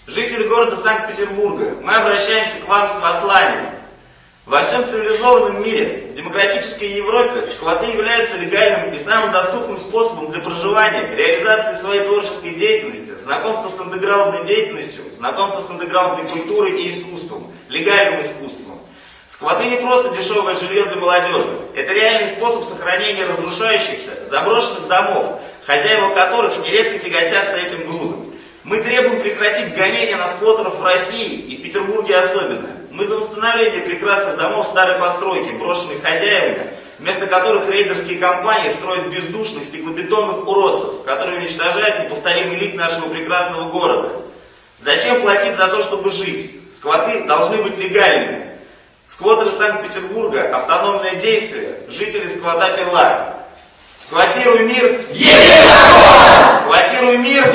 Жители города Санкт-Петербурга, мы обращаемся к вам с посланием. Во всем цивилизованном мире, в демократической Европе, сквоты являются легальным и самым доступным способом для проживания, реализации своей творческой деятельности, знакомства с андеграундной деятельностью, знакомства с андеграундной культурой и искусством, легальным искусством. Сквоты не просто дешевое жилье для молодежи, это реальный способ сохранения разрушающихся, заброшенных домов, хозяева которых нередко тяготятся этим грузом. Мы требуем прекратить гонения на сквотеров в России и в Петербурге особенно. Мы за восстановление прекрасных домов старой постройки, брошенных хозяевами, вместо которых рейдерские компании строят бездушных стеклобетонных уродцев, которые уничтожают неповторимый лик нашего прекрасного города. Зачем платить за то, чтобы жить? Сквоты должны быть легальными. Сквотеры Санкт-Петербурга, автономное действие, жители сквота Пила. Сквотируй мир! Сквотируй мир!